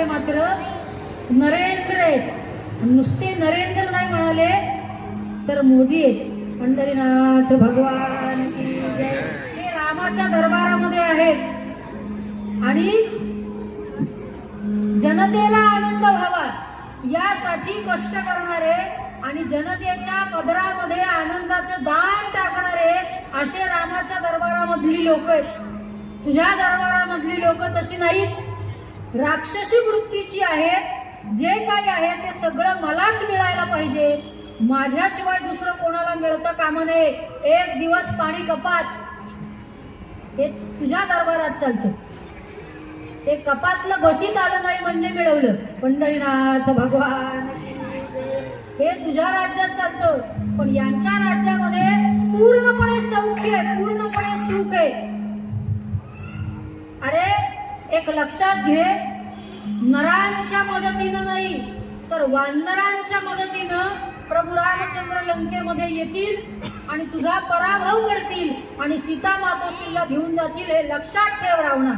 ते मात्र नरेंद्र आहेत. नुसते नरेंद्र नाही म्हणाले तर मोदी आहेत. पंढरीनाथ भगवान की जय. ते रामाच्या दरबारामध्ये आहेत आणि जनतेला आनंद व्हावा यासाठी कष्ट करणारे आणि जनतेच्या पदरामध्ये आनंदाचं दान टाकणारे असे रामाच्या दरबारामधली लोक आहेत. तुझ्या दरबारामधली लोक तशी नाहीत, राक्षसी वृत्तीची आहेत. जे काही आहे ते सगळं मलाच मिळायला पाहिजे, माझ्याशिवाय दुसरं कोणाला मिळतं कामा नये. एक दिवस पाणी कपात हे तुझ्या दरबारात चालतं. ते कपातलं घशीत आलं नाही म्हणजे मिळवलं. पंढरीनाथ भगवान हे तुझ्या राज्यात चालतं, पण यांच्या राज्यामध्ये पूर्णपणे सौख्य आहे, पूर्णपणे सुख आहे. अरे एक लक्षात घे, नरांच्या मदतीनं नाही तर वानरांच्या मदतीनं प्रभू रामचंद्र लंकेमध्ये येतील आणि तुझा पराभव करतील आणि सीता मातोश्रीला घेऊन जातील. हे लक्षात ठेव रावणा.